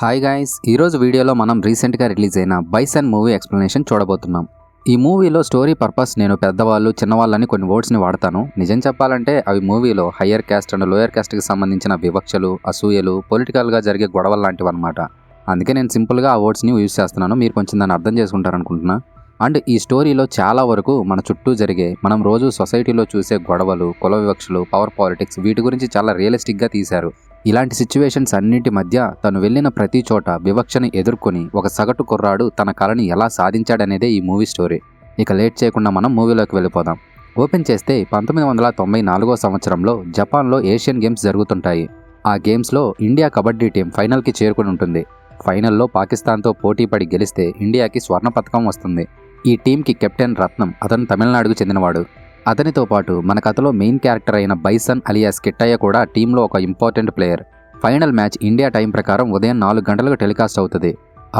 Hi guys, ఈరోజు వీడియోలో మనం రీసెంట్గా రిలీజ్ అయిన బైసన్ మూవీ ఎక్స్ప్లెనేషన్ చూడబోతున్నాం. ఈ మూవీలో స్టోరీ పర్పస్ నేను పెద్దవాళ్ళు చిన్నవాళ్ళని కొన్ని వర్డ్స్ని వాడతాను. నిజం చెప్పాలంటే అవి మూవీలో హయ్యర్ క్యాస్ట్ అండ్ లోయర్ క్యాస్ట్కి సంబంధించిన వివక్షలు, అసూయలు, పొలిటికల్గా జరిగే గొడవలు లాంటివి అనమాట. అందుకే నేను సింపుల్గా ఆ వర్డ్స్ని యూజ్ చేస్తున్నాను. మీరు కొంచెం దాన్ని అర్థం చేసుకుంటారనుకుంటున్నా. అండ్ ఈ స్టోరీలో చాలా వరకు మన చుట్టూ జరిగే, మనం రోజు సొసైటీలో చూసే గొడవలు, కుల వివక్షలు, పవర్ పాలిటిక్స్, వీటి గురించి చాలా రియలిస్టిక్గా తీశారు. ఇలాంటి సిచ్యువేషన్స్ అన్నింటి మధ్య తను వెళ్ళిన ప్రతి చోట వివక్షని ఎదుర్కొని ఒక సగటు కుర్రాడు తన కళని ఎలా సాధించాడనేదే ఈ మూవీ స్టోరీ. ఇక లేట్ చేయకుండా మనం మూవీలోకి వెళ్ళిపోదాం. ఓపెన్ చేస్తే 1994 సంవత్సరంలో జపాన్లో ఏషియన్ గేమ్స్ జరుగుతుంటాయి. ఆ గేమ్స్లో ఇండియా కబడ్డీ టీం ఫైనల్కి చేరుకుని ఉంటుంది. ఫైనల్లో పాకిస్తాన్తో పోటీపడి గెలిస్తే ఇండియాకి స్వర్ణ పథకం వస్తుంది. ఈ టీంకి కెప్టెన్ రత్నం, అతను తమిళనాడుకు చెందినవాడు. అతనితో పాటు మన కథలో మెయిన్ క్యారెక్టర్ అయిన బైసన్ అలియాస్ కిట్టయ్య కూడా టీంలో ఒక important player. Final match India time ప్రకారం ఉదయం 4 గంటలకు టెలికాస్ట్ అవుతుంది.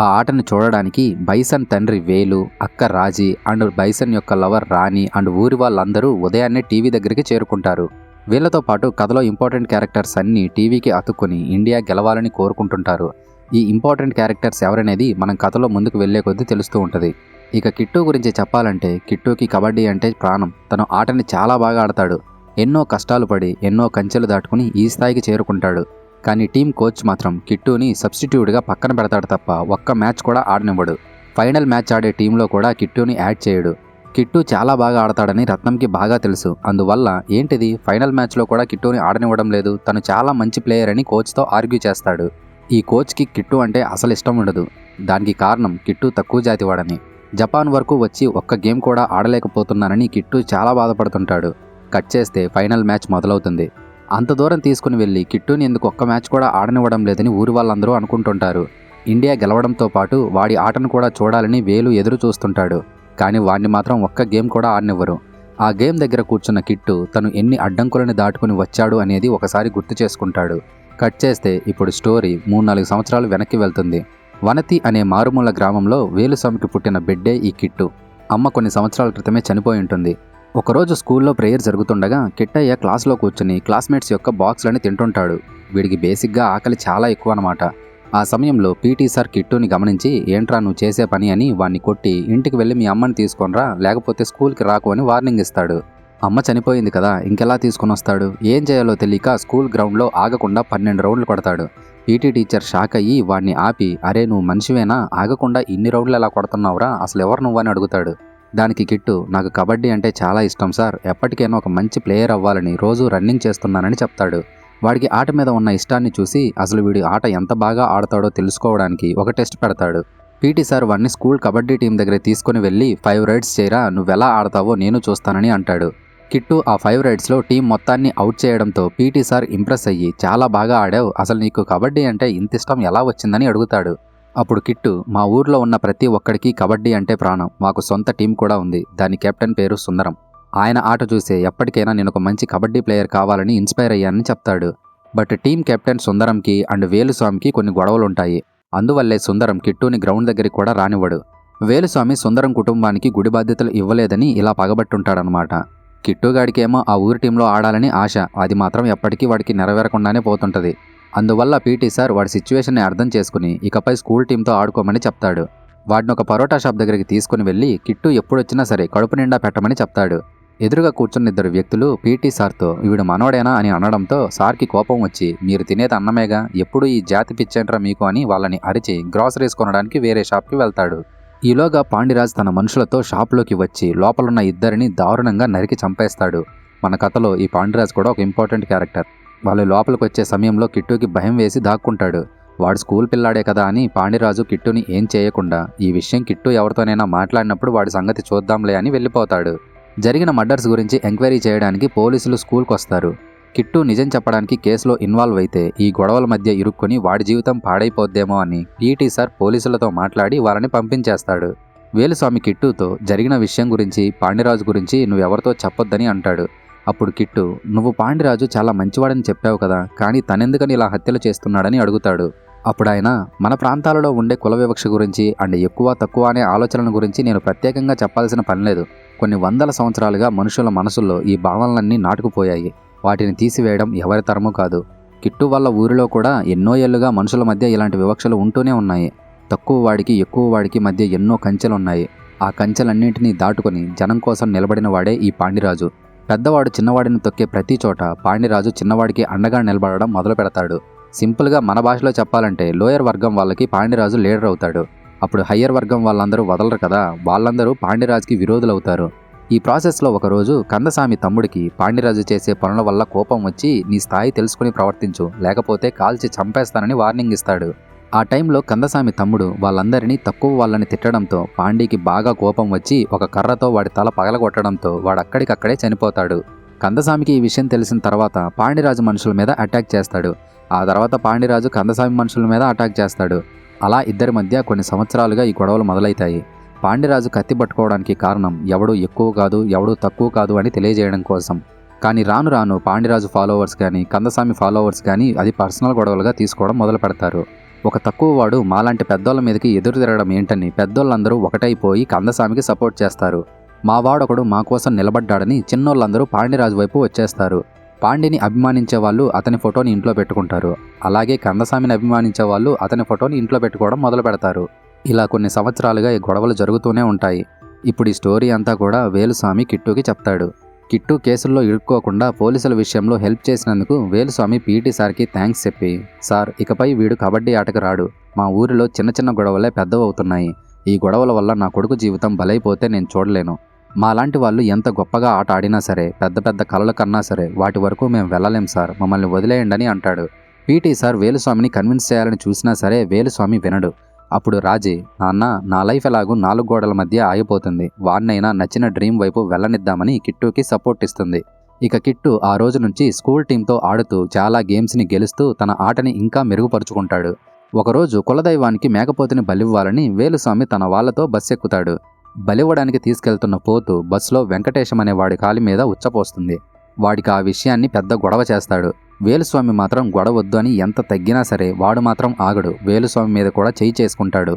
ఆ ఆటను చూడడానికి బైసన్ తండ్రి వేలు, అక్క రాజీ అండ్ బైసన్ యొక్క లవర్ రాణి అండ్ ఊరి వాళ్ళందరూ ఉదయాన్నే టీవీ దగ్గరికి చేరుకుంటారు. వీళ్లతో పాటు కథలో ఇంపార్టెంట్ క్యారెక్టర్స్ అన్నీ టీవీకి అతుక్కుని ఇండియా గెలవాలని కోరుకుంటుంటారు. ఈ ఇంపార్టెంట్ క్యారెక్టర్స్ ఎవరనేది మనం కథలో ముందుకు వెళ్లే కొద్దీ తెలుస్తూ ఉంటుంది. ఇక కిట్టు గురించి చెప్పాలంటే కిట్టుకి కబడ్డీ అంటే ప్రాణం. తను ఆటని చాలా బాగా ఆడతాడు. ఎన్నో కష్టాలు పడి ఎన్నో కంచెలు దాటుకుని ఈ స్థాయికి చేరుకుంటాడు. కానీ టీం కోచ్ మాత్రం కిట్టుని సబ్స్టిట్యూట్గా పక్కన పెడతాడు తప్ప ఒక్క మ్యాచ్ కూడా ఆడనివ్వడు. ఫైనల్ మ్యాచ్ ఆడే టీంలో కూడా కిట్టుని యాడ్ చేయడు. కిట్టు చాలా బాగా ఆడతాడని రత్నంకి బాగా తెలుసు. అందువల్ల ఏంటిది ఫైనల్ మ్యాచ్లో కూడా కిట్టుని ఆడనివ్వడం లేదు, తను చాలా మంచి ప్లేయర్ అని కోచ్తో ఆర్గ్యూ చేస్తాడు. ఈ కోచ్కి కిట్టు అంటే అసలు ఇష్టం ఉండదు. దానికి కారణం కిట్టు తక్కువ జాతివాడని. జపాన్ వరకు వచ్చి ఒక్క గేమ్ కూడా ఆడలేకపోతున్నానని కిట్టు చాలా బాధపడుతుంటాడు. కట్ చేస్తే ఫైనల్ మ్యాచ్ మొదలవుతుంది. అంత దూరం తీసుకుని వెళ్ళి కిట్టుని ఎందుకు ఒక్క మ్యాచ్ కూడా ఆడనివ్వడం లేదని ఊరి వాళ్ళందరూ అనుకుంటుంటారు. ఇండియా గెలవడంతో పాటు వాడి ఆటను కూడా చూడాలని వేలు ఎదురు చూస్తుంటాడు. కానీ వాడిని మాత్రం ఒక్క గేమ్ కూడా ఆడనివ్వరు. ఆ గేమ్ దగ్గర కూర్చున్న కిట్టు తను ఎన్ని అడ్డంకులను దాటుకుని వచ్చాడు అనేది ఒకసారి గుర్తు చేసుకుంటాడు. కట్ చేస్తే ఇప్పుడు స్టోరీ 3-4 సంవత్సరాలు వెనక్కి వెళ్తుంది. వనతి అనే మారుమూల గ్రామంలో వేలుస్వామికి పుట్టిన బిడ్డే ఈ కిట్టు. అమ్మ కొన్ని సంవత్సరాల క్రితమే చనిపోయి ఉంటుంది. ఒకరోజు స్కూల్లో ప్రేయర్ జరుగుతుండగా కిట్టయ్య క్లాస్లో కూర్చుని క్లాస్మేట్స్ యొక్క బాక్స్లని తింటుంటాడు. వీడికి బేసిక్గా ఆకలి చాలా ఎక్కువ అనమాట. ఆ సమయంలో పీటీ సార్ కిట్టుని గమనించి, ఏంట్రా నువ్వు చేసే పని అని వాడిని కొట్టి, ఇంటికి వెళ్ళి మీ అమ్మని తీసుకొనిరా, లేకపోతే స్కూల్కి రాకు అని వార్నింగ్ ఇస్తాడు. అమ్మ చనిపోయింది కదా, ఇంకెలా తీసుకుని వస్తాడు? ఏం చేయాలో తెలియక స్కూల్ గ్రౌండ్లో ఆగకుండా 12 రౌండ్లు కొడతాడు. పీటీ టీచర్ షాక్ అయ్యి వాడిని ఆపి, అరే నువ్వు మనిషివేనా, ఆగకుండా ఇన్ని రౌండ్లు ఎలా కొడుతున్నావురా, అసలు ఎవరు నువ్వని అడుగుతాడు. దానికి కిట్టు, నాకు కబడ్డీ అంటే చాలా ఇష్టం సార్, ఎప్పటికైనా ఒక మంచి ప్లేయర్ అవ్వాలని రోజు రన్నింగ్ చేస్తున్నానని చెప్తాడు. వాడికి ఆట మీద ఉన్న ఇష్టాన్ని చూసి అసలు వీడి ఆట ఎంత బాగా ఆడతాడో తెలుసుకోవడానికి ఒక టెస్ట్ పెడతాడు. పీటీ సార్ వాడిని స్కూల్ కబడ్డీ టీం దగ్గర తీసుకుని వెళ్ళి 5 రైడ్స్ చేయరా, నువ్వెలా ఆడతావో నేను చూస్తానని అంటాడు. కిట్టు ఆ 5 రైడ్స్లో టీం మొత్తాన్ని అవుట్ చేయడంతో పీటీ సార్ ఇంప్రెస్ అయ్యి, చాలా బాగా ఆడావు, అసలు నీకు కబడ్డీ అంటే ఇంత ఇష్టం ఎలా వచ్చిందని అడుగుతాడు. అప్పుడు కిట్టు, మా ఊర్లో ఉన్న ప్రతి ఒక్కడికి కబడ్డీ అంటే ప్రాణం, మాకు సొంత టీం కూడా ఉంది, దాని కెప్టెన్ పేరు సుందరం. ఆయన ఆట చూసే ఎప్పటికైనా నేను ఒక మంచి కబడ్డీ ప్లేయర్ కావాలని ఇన్స్పైర్ అయ్యానని చెప్తాడు. బట్ టీం కెప్టెన్ సుందరంకి అండ్ వేలుస్వామికి కొన్ని గొడవలుంటాయి. అందువల్లే సుందరం కిట్టుని గ్రౌండ్ దగ్గరికి కూడా రానివ్వడు. వేలుస్వామి సుందరం కుటుంబానికి గుడి బాధ్యతలు ఇవ్వలేదని ఇలా పగబట్టుంటాడనమాట. కిట్టుగాడికేమో ఆ ఊరి టీంలో ఆడాలని ఆశ, అది మాత్రం ఎప్పటికీ వాడికి నెరవేరకుండానే పోతుంటుంది. అందువల్ల పీటీ సార్ వాడి సిచ్యువేషన్ని అర్థం చేసుకుని ఇకపై స్కూల్ టీంతో ఆడుకోమని చెప్తాడు. వాడిని ఒక పరోటా షాప్ దగ్గరికి తీసుకుని వెళ్ళి కిట్టు ఎప్పుడొచ్చినా సరే కడుపు నిండా పెట్టమని చెప్తాడు. ఎదురుగా కూర్చున్న 2 వ్యక్తులు పీటీ సార్తో, వీడు మనోడేనా అని అనడంతో సార్కి కోపం వచ్చి, మీరు తినేది అన్నమేగా, ఎప్పుడు ఈ జాతి పిచ్చేంట్రా మీకు అని వాళ్ళని అరిచి గ్రాసరీస్ కొనడానికి వేరే షాప్కి వెళ్తాడు. ఈలోగా పాండిరాజ్ తన మనుషులతో షాప్లోకి వచ్చి లోపలున్న 2 దారుణంగా నరికి చంపేస్తాడు. మన కథలో ఈ పాండిరాజ్ కూడా ఒక ఇంపార్టెంట్ క్యారెక్టర్. వాళ్ళు లోపలికి వచ్చే సమయంలో కిట్టుకి భయం వేసి దాక్కుంటాడు. వాడు స్కూల్ పిల్లాడే కదా అని పాండిరాజు కిట్టుని ఏం చేయకుండా, ఈ విషయం కిట్టు ఎవరితోనైనా మాట్లాడినప్పుడు వాడి సంగతి చూద్దాంలే అని వెళ్ళిపోతాడు. జరిగిన మర్డర్స్ గురించి ఎంక్వైరీ చేయడానికి పోలీసులు స్కూల్కి వస్తారు. కిట్టు నిజం చెప్పడానికి కేసులో ఇన్వాల్వ్ అయితే ఈ గొడవల మధ్య ఇరుక్కుని వాడి జీవితం పాడైపోద్దేమో అని పీటీ సార్ పోలీసులతో మాట్లాడి వాళ్ళని పంపించేస్తాడు. వేలుస్వామి కిట్టుతో జరిగిన విషయం గురించి, పాండిరాజు గురించి నువ్వెవరితో చెప్పొద్దని అంటాడు. అప్పుడు కిట్టు, నువ్వు పాండిరాజు చాలా మంచివాడని చెప్పావు కదా, కానీ తనెందుకని ఇలా హత్యలు చేస్తున్నాడని అడుగుతాడు. అప్పుడు ఆయన, మన ప్రాంతాలలో ఉండే కుల వివక్ష గురించి అండ్ ఎక్కువ తక్కువ అనే ఆలోచనల గురించి నేను ప్రత్యేకంగా చెప్పాల్సిన పనిలేదు. కొన్ని వందల సంవత్సరాలుగా మనుషుల మనసుల్లో ఈ భావనలన్నీ నాటుకుపోయాయి. వాటిని తీసివేయడం ఎవరి తరమూ కాదు. కిట్టు వాళ్ళ ఊరిలో కూడా ఎన్నో ఏళ్లుగా మనుషుల మధ్య ఇలాంటి వివక్షలు ఉంటూనే ఉన్నాయి. తక్కువ వాడికి ఎక్కువ వాడికి మధ్య ఎన్నో కంచెలున్నాయి. ఆ కంచెలన్నింటినీ దాటుకొని జనం కోసం నిలబడిన వాడే ఈ పాండిరాజు. పెద్దవాడు చిన్నవాడిని తొక్కే ప్రతి చోట పాండిరాజు చిన్నవాడికి అండగా నిలబడడం మొదలు పెడతాడు. సింపుల్గా మన భాషలో చెప్పాలంటే లోయర్ వర్గం వాళ్ళకి పాండిరాజు లీడర్ అవుతాడు. అప్పుడు హయ్యర్ వర్గం వాళ్ళందరూ వదలరు కదా, వాళ్ళందరూ పాండిరాజుకి విరోధులవుతారు. ఈ ప్రాసెస్లో ఒకరోజు కందసామి తమ్ముడికి పాండిరాజు చేసే పనుల వల్ల కోపం వచ్చి నీ స్థాయి తెలుసుకుని ప్రవర్తించు, లేకపోతే కాల్చి చంపేస్తానని వార్నింగ్ ఇస్తాడు. ఆ టైంలో కందసామి తమ్ముడు వాళ్ళందరినీ తక్కువ వాళ్ళని తిట్టడంతో పాండీకి బాగా కోపం వచ్చి ఒక కర్రతో వాడి తల పగలగొట్టడంతో వాడక్కడికక్కడే చనిపోతాడు. కందసామికి ఈ విషయం తెలిసిన తర్వాత పాండిరాజు మనుషుల మీద అటాక్ చేస్తాడు. ఆ తర్వాత పాండిరాజు కందసామి మనుషుల మీద అటాక్ చేస్తాడు. అలా ఇద్దరి మధ్య కొన్ని సంవత్సరాలుగా ఈ గొడవలు మొదలవుతాయి. పాండిరాజు కత్తి పట్టుకోవడానికి కారణం ఎవడూ ఎక్కువ కాదు, ఎవడూ తక్కువ కాదు అని తెలియజేయడం కోసం. కానీ రాను రాను పాండిరాజు ఫాలోవర్స్ కానీ కందసామి ఫాలోవర్స్ కానీ అది పర్సనల్ గొడవలుగా తీసుకోవడం మొదలు పెడతారు. ఒక తక్కువ వాడు మాలాంటి పెద్దోళ్ళ మీదకి ఎదురు తిరగడం ఏంటని పెద్దోళ్ళందరూ ఒకటైపోయి కందసామికి సపోర్ట్ చేస్తారు. మా వాడొకడు మా కోసం నిలబడ్డాడని చిన్నోళ్ళందరూ పాండిరాజు వైపు వచ్చేస్తారు. పాండిని అభిమానించే వాళ్ళు అతని ఫోటోని ఇంట్లో పెట్టుకుంటారు. అలాగే కందసామిని అభిమానించే వాళ్ళు అతని ఫోటోని ఇంట్లో పెట్టుకోవడం మొదలు పెడతారు. ఇలా కొన్ని సంవత్సరాలుగా ఈ గొడవలు జరుగుతూనే ఉంటాయి. ఇప్పుడు ఈ స్టోరీ అంతా కూడా వేలుస్వామి కిట్టుకి చెప్తాడు. కిట్టు కేసుల్లో ఇరుక్కోకుండా పోలీసుల విషయంలో హెల్ప్ చేసినందుకు వేలుస్వామి పీటీ సార్కి థ్యాంక్స్ చెప్పి, సార్ ఇకపై వీడు కబడ్డీ ఆటకు రాడు, మా ఊరిలో చిన్న చిన్న గొడవలే పెద్దవవుతున్నాయి, ఈ గొడవల వల్ల నా కొడుకు జీవితం బలైపోతే నేను చూడలేను, మాలాంటి వాళ్ళు ఎంత గొప్పగా ఆట ఆడినా సరే, పెద్ద పెద్ద కలలు కన్నా సరే వాటి వరకు మేము వెళ్ళలేం సార్, మమ్మల్ని వదిలేయండి అని అంటాడు. పీటీ సార్ వేలుస్వామిని కన్విన్స్ చేయాలని చూసినా సరే వేలుస్వామి వినడు. అప్పుడు రాజీ, నాన్న నా లైఫ్ ఎలాగూ 4 గోడల మధ్య ఆగిపోతుంది, వాన్నైనా నచ్చిన డ్రీమ్ వైపు వెళ్ళనిద్దామని కిట్టుకి సపోర్ట్ ఇస్తుంది. ఇక కిట్టు ఆ రోజు నుంచి స్కూల్ టీంతో ఆడుతూ చాలా గేమ్స్ని గెలుస్తూ తన ఆటని ఇంకా మెరుగుపరుచుకుంటాడు. ఒకరోజు కులదైవానికి మేకపోతుని బలివ్వాలని వేలుస్వామి తన వాళ్లతో బస్సు ఎక్కుతాడు. బలివ్వడానికి తీసుకెళ్తున్న పోతు బస్సులో వెంకటేశం అనే వాడి కాలి మీద ఉచ్చపోస్తుంది. వాడికి ఆ విషయాన్ని పెద్ద గొడవ చేస్తాడు. వేలుస్వామి మాత్రం గొడవద్దు అని ఎంత తగ్గినా సరే వాడు మాత్రం ఆగడు. వేలుస్వామి మీద కూడా చేయి చేసుకుంటాడు.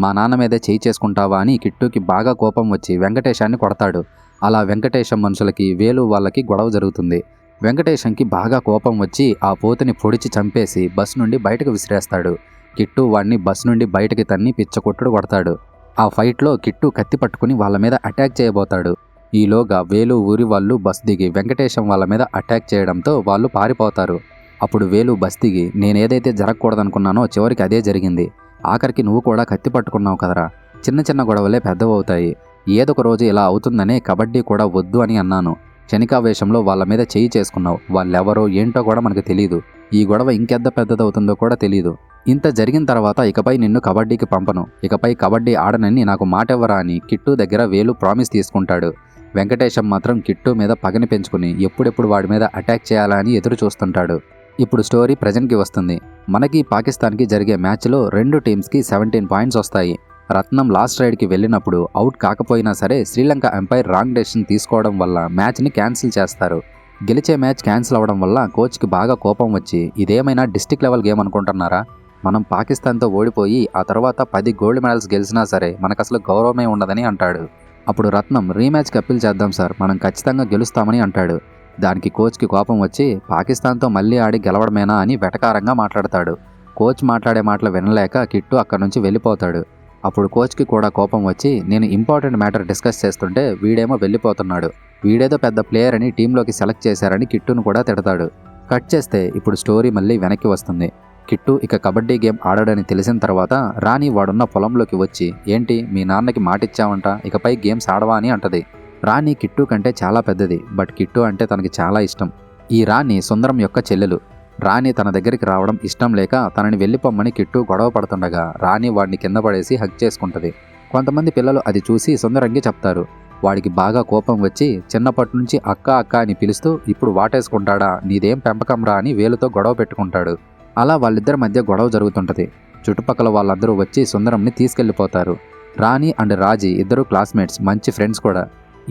మా నాన్న మీదే చేయి చేసుకుంటావా అని కిట్టుకి బాగా కోపం వచ్చి వెంకటేశాన్ని కొడతాడు. అలా వెంకటేశం మనుషులకి వేలు వాళ్ళకి గొడవ జరుగుతుంది. వెంకటేశంకి బాగా కోపం వచ్చి ఆ పోతుని పొడిచి చంపేసి బస్సు నుండి బయటకు విసిరేస్తాడు. కిట్టు వాడిని బస్సు నుండి బయటకి తన్ని పిచ్చకొట్టుడు కొడతాడు. ఆ ఫైట్లో కిట్టు కత్తి పట్టుకుని వాళ్ళ మీద అటాక్ చేయబోతాడు. ఈలోగా వేలు ఊరి వాళ్ళు బస్ దిగి వెంకటేశం వాళ్ళ మీద అటాక్ చేయడంతో వాళ్ళు పారిపోతారు. అప్పుడు వేలు బస్ దిగి, నేనేదైతే జరగకూడదనుకున్నానో చివరికి అదే జరిగింది, ఆఖరికి నువ్వు కూడా కత్తి పట్టుకున్నావు కదరా, చిన్న చిన్న గొడవలే పెద్దవవుతాయి, ఏదొక రోజు ఇలా అవుతుందనే కబడ్డీ కూడా వద్దు అని అన్నాను, క్షణికావేశంలో వాళ్ళ మీద చేయి చేసుకున్నావు, వాళ్ళెవరో ఏంటో కూడా మనకు తెలీదు, ఈ గొడవ ఇంకెంత పెద్దదవుతుందో కూడా తెలీదు, ఇంత జరిగిన తర్వాత ఇకపై నిన్ను కబడ్డీకి పంపను, ఇకపై కబడ్డీ ఆడనని నాకు మాటెవ్వరా అని కిట్టు దగ్గర వేలు ప్రామిస్ తీసుకుంటాడు. వెంకటేశం మాత్రం కిట్టు మీద పగని పెంచుకుని ఎప్పుడెప్పుడు వాడి మీద అటాక్ చేయాలా అని ఎదురు చూస్తుంటాడు. ఇప్పుడు స్టోరీ ప్రజెంట్కి వస్తుంది. మనకి పాకిస్తాన్కి జరిగే మ్యాచ్లో 2 టీమ్స్కి 17 పాయింట్స్ వస్తాయి. రత్నం లాస్ట్ రైడ్కి వెళ్ళినప్పుడు అవుట్ కాకపోయినా సరే శ్రీలంక ఎంపైర్ రాంగ్ డెసిషన్ తీసుకోవడం వల్ల మ్యాచ్ని క్యాన్సిల్ చేస్తారు. గెలిచే మ్యాచ్ క్యాన్సిల్ అవ్వడం వల్ల కోచ్కి బాగా కోపం వచ్చి, ఇదేమైనా డిస్ట్రిక్ట్ లెవెల్ గేమ్ అనుకుంటున్నారా, మనం పాకిస్తాన్తో ఓడిపోయి ఆ తర్వాత 10 గోల్డ్ మెడల్స్ గెలిచినా సరే మనకు అసలు గౌరవమే ఉండదని అంటాడు. అప్పుడు రత్నం, రీమ్యాచ్కి అప్పీల్ చేద్దాం సార్, మనం ఖచ్చితంగా గెలుస్తామని అంటాడు. దానికి కోచ్కి కోపం వచ్చి, పాకిస్తాన్తో మళ్ళీ ఆడి గెలవడమేనా అని వెటకారంగా మాట్లాడతాడు. కోచ్ మాట్లాడే మాటలు వినలేక కిట్టు అక్కడి నుంచి వెళ్ళిపోతాడు. అప్పుడు కోచ్కి కూడా కోపం వచ్చి, నేను ఇంపార్టెంట్ మ్యాటర్ డిస్కస్ చేస్తుంటే వీడేమో వెళ్ళిపోతున్నాడు, వీడేదో పెద్ద ప్లేయర్ అని టీంలోకి సెలెక్ట్ చేశారని కిట్టును కూడా తిడతాడు. కట్ చేస్తే ఇప్పుడు స్టోరీ మళ్ళీ వెనక్కి వస్తుంది. కిట్టు ఇక కబడ్డీ గేమ్ ఆడాడని తెలిసిన తర్వాత రాణి వాడున్న పొలంలోకి వచ్చి, ఏంటి మీ నాన్నకి మాటిచ్చావంట, ఇకపై గేమ్స్ ఆడవా అని అంటది. రాణి కిట్టు కంటే చాలా పెద్దది, బట్ కిట్టు అంటే తనకి చాలా ఇష్టం. ఈ రాణి సుందరం యొక్క చెల్లెలు. రాణి తన దగ్గరికి రావడం ఇష్టం లేక తనని వెళ్ళిపోమ్మని కిట్టు గొడవ పడుతుండగా రాణి వాడిని కింద పడేసి హగ్ చేసుకుంటది. కొంతమంది పిల్లలు అది చూసి సుందరంగి చెప్తారు. వాడికి బాగా కోపం వచ్చి చిన్నప్పటి నుంచి అక్క అక్క అని పిలుస్తూ ఇప్పుడు వాటేసుకుంటాడా, నీదేం పెంపకం రా అని వేలుతో గొడవ పెట్టుకుంటాడు. అలా వాళ్ళిద్దరి మధ్య గొడవ జరుగుతుంటది. చుట్టుపక్కల వాళ్ళందరూ వచ్చి సుందరంని తీసుకెళ్లిపోతారు. రాణి అండ్ రాజీ ఇద్దరు క్లాస్మేట్స్, మంచి ఫ్రెండ్స్ కూడా.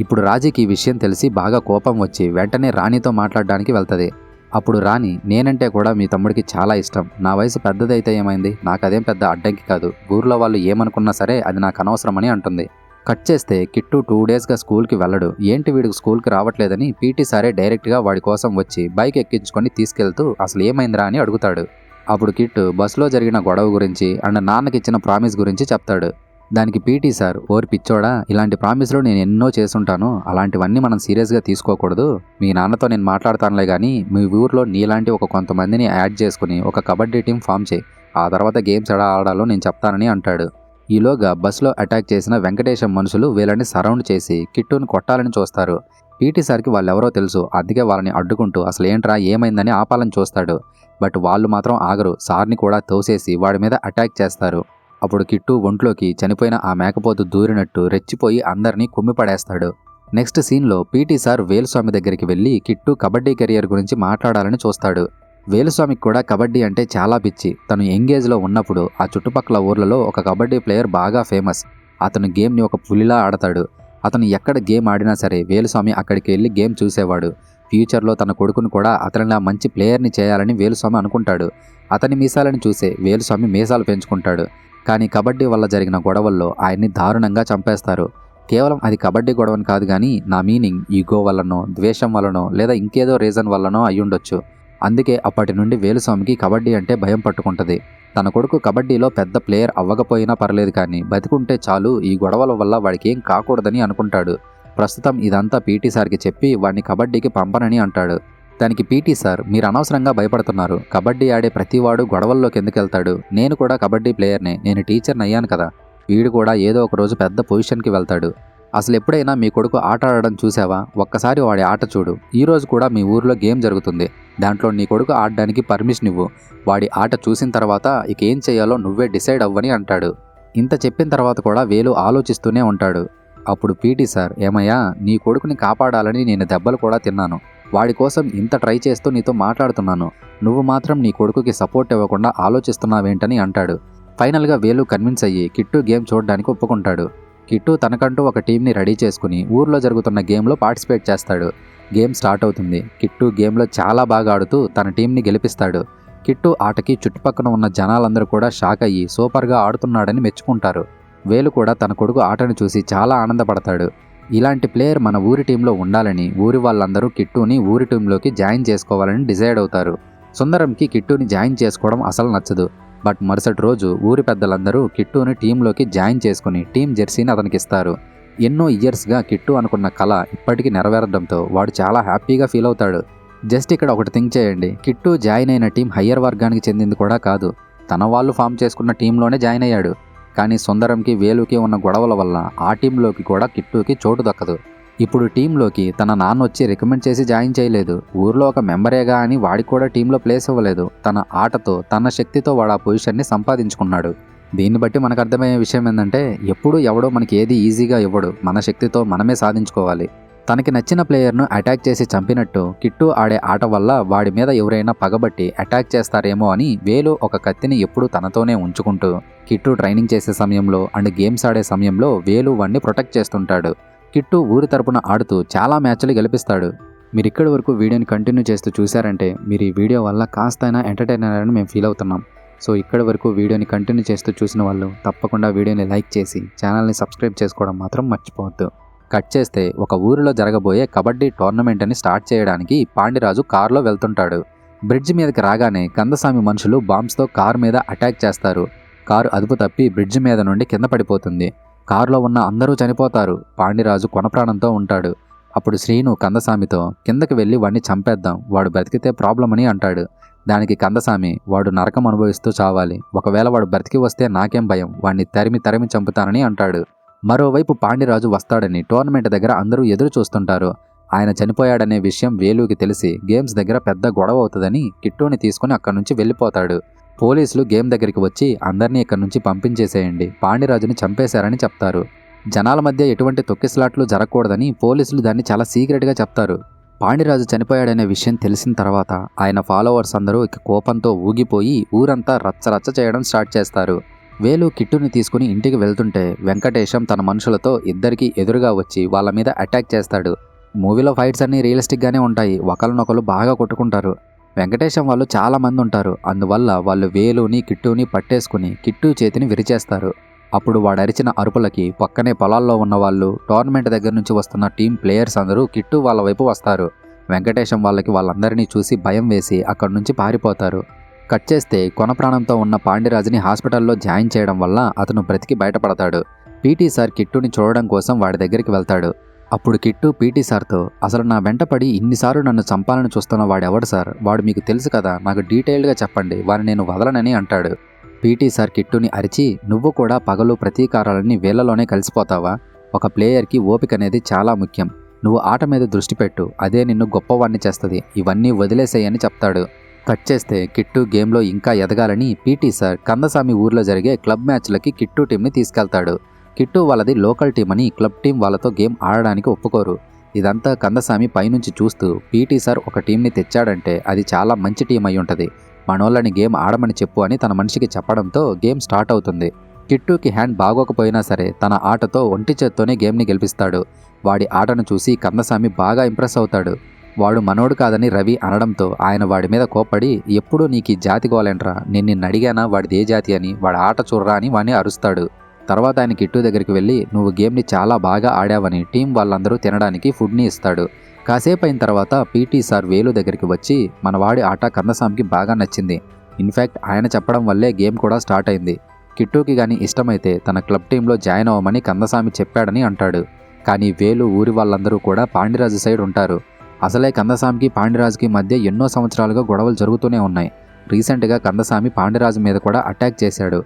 ఇప్పుడు రాజీకి ఈ విషయం తెలిసి బాగా కోపం వచ్చి వెంటనే రాణితో మాట్లాడడానికి వెళ్తది. అప్పుడు రాణి, నేనంటే కూడా మీ తమ్ముడికి చాలా ఇష్టం, నా వయసు పెద్దదైతే ఏమైంది, నాకదేం పెద్ద అడ్డంకి కాదు, ఊర్లో వాళ్ళు ఏమనుకున్నా సరే అది నాకు అనవసరమని అంటుంది. కట్ చేస్తే కిట్టు 2 డేస్గా స్కూల్కి వెళ్ళడు. ఏంటి వీడికి స్కూల్కి రావట్లేదని పీటీ సారే డైరెక్ట్గా వాడి కోసం వచ్చి బైక్ ఎక్కించుకొని తీసుకెళ్తూ అసలు ఏమైందిరా అని అడుగుతాడు. అప్పుడు కిట్టు బస్సులో జరిగిన గొడవ గురించి అండ్ నాన్నకిచ్చిన ప్రామిస్ గురించి చెప్తాడు. దానికి పీటీ సార్, ఓరి పిచ్చోడా, ఇలాంటి ప్రామిస్లు నేను ఎన్నో చేసుంటాను, అలాంటివన్నీ మనం సీరియస్గా తీసుకోకూడదు. మీ నాన్నతో నేను మాట్లాడతానులే కానీ మీ ఊర్లో నీలాంటి కొంతమందిని యాడ్ చేసుకుని ఒక కబడ్డీ టీం ఫామ్ చేయి, ఆ తర్వాత గేమ్స్ ఎలా ఆడాలో నేను చెప్తానని అంటాడు. ఈలోగా బస్సులో అటాక్ చేసిన వెంకటేశం మనుషులు వీళ్ళని సరౌండ్ చేసి కిట్టుని కొట్టాలని చూస్తారు. పీటీ సార్కి వాళ్ళెవరో తెలుసు, అందుకే వాళ్ళని అడ్డుకుంటూ అసలు ఏంట్రా ఏమైందని ఆపాలని చూస్తాడు. బట్ వాళ్ళు మాత్రం ఆగరు. సార్ని కూడా తోసేసి వాడి మీద అటాక్ చేస్తారు. అప్పుడు కిట్టు ఒంట్లోకి చనిపోయిన ఆ మేకపోతు దూరినట్టు రెచ్చిపోయి అందరినీ కుమ్మిపడేస్తాడు. నెక్స్ట్ సీన్లో పీటీ సార్ వేలుస్వామి దగ్గరికి వెళ్ళి కిట్టు కబడ్డీ కెరియర్ గురించి మాట్లాడాలని చూస్తాడు. వేలుస్వామికి కూడా కబడ్డీ అంటే చాలా పిచ్చి. తను యంగేజ్లో ఉన్నప్పుడు ఆ చుట్టుపక్కల ఊర్లలో ఒక కబడ్డీ ప్లేయర్ బాగా ఫేమస్. అతను గేమ్ని ఒక పులిలా ఆడతాడు. అతను ఎక్కడ గేమ్ ఆడినా సరే వేలుస్వామి అక్కడికి వెళ్ళి గేమ్ చూసేవాడు. ఫ్యూచర్లో తన కొడుకును కూడా అతనిలా మంచి ప్లేయర్ని చేయాలని వేలుస్వామి అనుకుంటాడు. అతని మీసాలని చూసే వేలుస్వామి మీసాలు పెంచుకుంటాడు. కానీ కబడ్డీ వల్ల జరిగిన గొడవల్లో ఆయన్ని దారుణంగా చంపేస్తారు. కేవలం అది కబడ్డీ గొడవని కాదు కానీ నా మీనింగ్ ఈగో వల్లనో, ద్వేషం వల్లనో లేదా ఇంకేదో రీజన్ వల్లనో అయ్యుండొచ్చు. అందుకే అప్పటి నుండి వేలుస్వామికి కబడ్డీ అంటే భయం పట్టుకుంటుంది. తన కొడుకు కబడ్డీలో పెద్ద ప్లేయర్ అవ్వకపోయినా పర్లేదు కానీ బతికుంటే చాలు, ఈ గొడవల వల్ల వాడికి ఏం కాకూడదని అనుకుంటాడు. ప్రస్తుతం ఇదంతా పీటీ సార్కి చెప్పి వాడిని కబడ్డీకి పంపనని అంటాడు. దానికి పీటీ సార్, మీరు అనవసరంగా భయపడుతున్నారు. కబడ్డీ ఆడే ప్రతివాడు గొడవల్లోకి ఎందుకు వెళ్తాడు? నేను కూడా కబడ్డీ ప్లేయర్నే, నేను టీచర్ని అయ్యాను కదా. వీడు కూడా ఏదో ఒక రోజు పెద్ద పొజిషన్కి వెళ్తాడు. అసలు ఎప్పుడైనా మీ కొడుకు ఆట ఆడడం చూసావా? ఒక్కసారి వాడి ఆట చూడు. ఈరోజు కూడా మీ ఊర్లో గేమ్ జరుగుతుంది, దాంట్లో నీ కొడుకు ఆడడానికి పర్మిషన్ ఇవ్వు. వాడి ఆట చూసిన తర్వాత ఇక ఏం చేయాలో నువ్వే డిసైడ్ అవ్వని అంటాడు. ఇంత చెప్పిన తర్వాత కూడా వేలు ఆలోచిస్తూనే ఉంటాడు. అప్పుడు పీటీ సార్, ఏమయ్యా, నీ కొడుకుని కాపాడాలని నేను దెబ్బలు కూడా తిన్నాను. వాడి కోసం ఇంత ట్రై చేస్తూ నీతో మాట్లాడుతున్నాను. నువ్వు మాత్రం నీ కొడుకుకి సపోర్ట్ ఇవ్వకుండా ఆలోచిస్తున్నావేంటని అంటాడు. ఫైనల్గా వేలు కన్విన్స్ అయ్యి కిట్టు గేమ్ చూడడానికి ఒప్పుకుంటాడు. కిట్టు తనకంటూ ఒక టీంని రెడీ చేసుకుని ఊర్లో జరుగుతున్న గేమ్లో పార్టిసిపేట్ చేస్తాడు. గేమ్ స్టార్ట్ అవుతుంది. కిట్టు గేమ్లో చాలా బాగా ఆడుతూ తన టీంని గెలిపిస్తాడు. కిట్టు ఆటకి చుట్టుపక్కన ఉన్న జనాలందరూ కూడా షాక్ అయ్యి సూపర్గా ఆడుతున్నాడని మెచ్చుకుంటారు. వేలు కూడా తన కొడుకు ఆటను చూసి చాలా ఆనందపడతాడు. ఇలాంటి ప్లేయర్ మన ఊరి టీంలో ఉండాలని ఊరి వాళ్ళందరూ కిట్టుని ఊరి టీంలోకి జాయిన్ చేసుకోవాలని డిసైడ్ అవుతారు. సుందరంకి కిట్టుని జాయిన్ చేసుకోవడం అసలు నచ్చదు. బట్ మరుసటి రోజు ఊరి పెద్దలందరూ కిట్టుని టీంలోకి జాయిన్ చేసుకుని టీం జెర్సీని అతనికి ఇస్తారు. ఎన్నో ఇయర్స్గా కిట్టు అనుకున్న కళ ఇప్పటికీ నెరవేరడంతో వాడు చాలా హ్యాపీగా ఫీల్ అవుతాడు. జస్ట్ ఇక్కడ ఒకటి థింక్ చేయండి, కిట్టు జాయిన్ అయిన టీం హయ్యర్ వర్గానికి చెందింది కూడా కాదు. తన వాళ్ళు ఫామ్ చేసుకున్న టీంలోనే జాయిన్ అయ్యాడు. కానీ సుందరంకి వేలుకి ఉన్న గొడవల వల్ల ఆ టీంలోకి కూడా కిట్టుకి చోటు దక్కదు. ఇప్పుడు టీంలోకి తన నాన్న వచ్చి రికమెండ్ చేసి జాయిన్ చేయలేదు. ఊర్లో ఒక మెంబరేగా అని వాడికి కూడా టీంలో ప్లేస్ ఇవ్వలేదు. తన ఆటతో, తన శక్తితో వాడు ఆ పొజిషన్ని సంపాదించుకున్నాడు. దీన్ని బట్టి మనకు అర్థమయ్యే విషయం ఏంటంటే, ఎప్పుడూ ఎవడో మనకి ఏది ఈజీగా ఇవ్వడు. మన శక్తితో మనమే సాధించుకోవాలి. తనకి నచ్చిన ప్లేయర్ను అటాక్ చేసి చంపినట్టు కిట్టు ఆడే ఆట వల్ల వాడి మీద ఎవరైనా పగబట్టి అటాక్ చేస్తారేమో అని వేలు ఒక కత్తిని ఎప్పుడూ తనతోనే ఉంచుకుంటూ కిట్టు ట్రైనింగ్ చేసే సమయంలో అండ్ గేమ్స్ ఆడే సమయంలో వేలు వాడిని ప్రొటెక్ట్ చేస్తుంటాడు. కిట్టు ఊరి తరపున ఆడుతూ చాలా మ్యాచ్లు గెలిపిస్తాడు. మీరు ఇక్కడి వరకు వీడియోని కంటిన్యూ చేస్తూ చూశారంటే మీరు ఈ వీడియో వల్ల కాస్తైనా ఎంటర్టైనర్ అని మేము ఫీల్ అవుతున్నాం. సో ఇక్కడి వరకు వీడియోని కంటిన్యూ చేస్తూ చూసిన వాళ్ళు తప్పకుండా వీడియోని లైక్ చేసి ఛానల్ని సబ్స్క్రైబ్ చేసుకోవడం మాత్రం మర్చిపోవద్దు. కట్ చేస్తే ఒక ఊరిలో జరగబోయే కబడ్డీ టోర్నమెంట్ అని స్టార్ట్ చేయడానికి పాండిరాజు కారులో వెళ్తుంటాడు. బ్రిడ్జ్ మీదకి రాగానే కందసామి మనుషులు బాంబ్స్తో కారు మీద అటాక్ చేస్తారు. కారు అదుపు తప్పి బ్రిడ్జ్ మీద నుండి కింద పడిపోతుంది. కారులో ఉన్న అందరూ చనిపోతారు. పాండిరాజు కొనప్రాణంతో ఉంటాడు. అప్పుడు శ్రీను కందసామితో, కిందకి వెళ్ళి వాడిని చంపేద్దాం, వాడు బ్రతికితే ప్రాబ్లం అని అంటాడు. దానికి కందసామి, వాడు నరకం అనుభవిస్తూ చావాలి, ఒకవేళ వాడు బ్రతికి వస్తే నాకేం భయం, వాడిని తరిమి చంపుతానని అంటాడు. మరోవైపు పాండిరాజు వస్తాడని టోర్నమెంట్ దగ్గర అందరూ ఎదురు చూస్తుంటారు. ఆయన చనిపోయాడనే విషయం వేలుకి తెలిసి గేమ్స్ దగ్గర పెద్ద గొడవ అవుతుందని కిట్టుని తీసుకుని అక్కడి నుంచి వెళ్ళిపోతాడు. పోలీసులు గేమ్ దగ్గరికి వచ్చి అందరినీ ఇక్కడి నుంచి పంపించేసేయండి, పాండిరాజుని చంపేశారని చెప్తారు. జనాల మధ్య ఎటువంటి తొక్కిసలాట్లు జరగకూడదని పోలీసులు దాన్ని చాలా సీక్రెట్గా చెప్తారు. పాండిరాజు చనిపోయాడనే విషయం తెలిసిన తర్వాత ఆయన ఫాలోవర్స్ అందరూ ఇక కోపంతో ఊగిపోయి ఊరంతా రచ్చరచ్చ చేయడం స్టార్ట్ చేస్తారు. వేలు కిట్టుని తీసుకుని ఇంటికి వెళ్తుంటే వెంకటేశం తన మనుషులతో ఇద్దరికి ఎదురుగా వచ్చి వాళ్ళ మీద అటాక్ చేస్తాడు. మూవీలో ఫైట్స్ అన్నీ రియలిస్టిక్గానే ఉంటాయి. ఒకరినొకరు బాగా కొట్టుకుంటారు. వెంకటేశం వాళ్ళు చాలా మంది ఉంటారు. అందువల్ల వాళ్ళు వేలుని కిట్టుని పట్టేసుకుని కిట్టు చేతిని విరిచేస్తారు. అప్పుడు వాడరిచిన అరుపులకి పక్కనే పొలాల్లో ఉన్న వాళ్ళు, టోర్నమెంట్ దగ్గర నుంచి వస్తున్న టీం ప్లేయర్స్ అందరూ కిట్టు వాళ్ళ వైపు వస్తారు. వెంకటేశం వాళ్ళందరినీ చూసి భయం వేసి అక్కడి నుంచి పారిపోతారు. కట్ చేస్తే కొన ప్రాణంతో ఉన్న పాండిరాజుని హాస్పిటల్లో జాయిన్ చేయడం వల్ల అతను బ్రతికి బయటపడతాడు. పీటీ సార్ కిట్టుని చూడడం కోసం వాడి దగ్గరికి వెళ్తాడు. అప్పుడు కిట్టు పీటీ సార్తో, అసలు నా వెంటపడి ఇన్నిసార్లు నన్ను చంపాలని చూస్తున్న వాడెవడు సార్? వాడు మీకు తెలుసు కదా, నాకు డీటెయిల్డ్గా చెప్పండి, వారిని నేను వదలనని అంటాడు. పీటీ సార్ కిట్టుని అరిచి, నువ్వు కూడా పగలు ప్రతీకారాలని వేళ్లలోనే కలిసిపోతావా? ఒక ప్లేయర్కి ఓపిక అనేది చాలా ముఖ్యం. నువ్వు ఆట మీద దృష్టి పెట్టు, అదే నిన్ను గొప్పవాణ్ణి చేస్తుంది. ఇవన్నీ వదిలేసేయని చెప్తాడు. కట్ చేస్తే కిట్టు గేమ్లో ఇంకా ఎదగాలని పీటీ సార్ కందసామి ఊర్లో జరిగే క్లబ్ మ్యాచ్లకి కిట్టు టీంని తీసుకెళ్తాడు. కిట్టు వాళ్ళది లోకల్ టీం అని క్లబ్ టీం వాళ్ళతో గేమ్ ఆడడానికి ఒప్పుకోరు. ఇదంతా కందసామి పైనుంచి చూస్తూ, పీటీ సార్ ఒక టీంని తెచ్చాడంటే అది చాలా మంచి టీం అయి ఉంటుంది, మనోళ్ళని గేమ్ ఆడమని చెప్పు అని తన మనిషికి చెప్పడంతో గేమ్ స్టార్ట్ అవుతుంది. కిట్టుకి హ్యాండ్ బాగోకపోయినా సరే తన ఆటతో ఒంటి చేత్తోనే గేమ్ని గెలిపిస్తాడు. వాడి ఆటను చూసి కందసామి బాగా ఇంప్రెస్ అవుతాడు. వాడు మనోడు కాదని రవి అనడంతో ఆయన వాడి మీద కోప్పడి, ఎప్పుడూ నీకు ఈ జాతి గోలేంట్రా, నేను నిన్ను అడిగానా వాడిది ఏ జాతి అని, వాడి ఆట చూర్రా అని వాడిని అరుస్తాడు. తర్వాత ఆయన కిట్టు దగ్గరికి వెళ్ళి, నువ్వు గేమ్ని చాలా బాగా ఆడావని టీం వాళ్ళందరూ తినడానికి ఫుడ్ని ఇస్తాడు. కాసేపు అయిన తర్వాత పీటీ సార్ వేలు దగ్గరికి వచ్చి, మన వాడి ఆట కందసామికి బాగా నచ్చింది, ఇన్ఫ్యాక్ట్ ఆయన చెప్పడం వల్లే గేమ్ కూడా స్టార్ట్ అయింది, కిట్టుకి కానీ ఇష్టమైతే తన క్లబ్ టీంలో జాయిన్ అవ్వమని కందసామి చెప్పాడని అంటాడు. కానీ వేలు ఊరి వాళ్ళందరూ కూడా పాండిరాజు సైడ్ ఉంటారు. అసలే కందసామికి పాండిరాజుకి మధ్య ఎన్నో సంవత్సరాలుగా గొడవలు జరుగుతూనే ఉన్నాయి. రీసెంట్గా కందసామి పాండిరాజు మీద కూడా అటాక్ చేశాడు.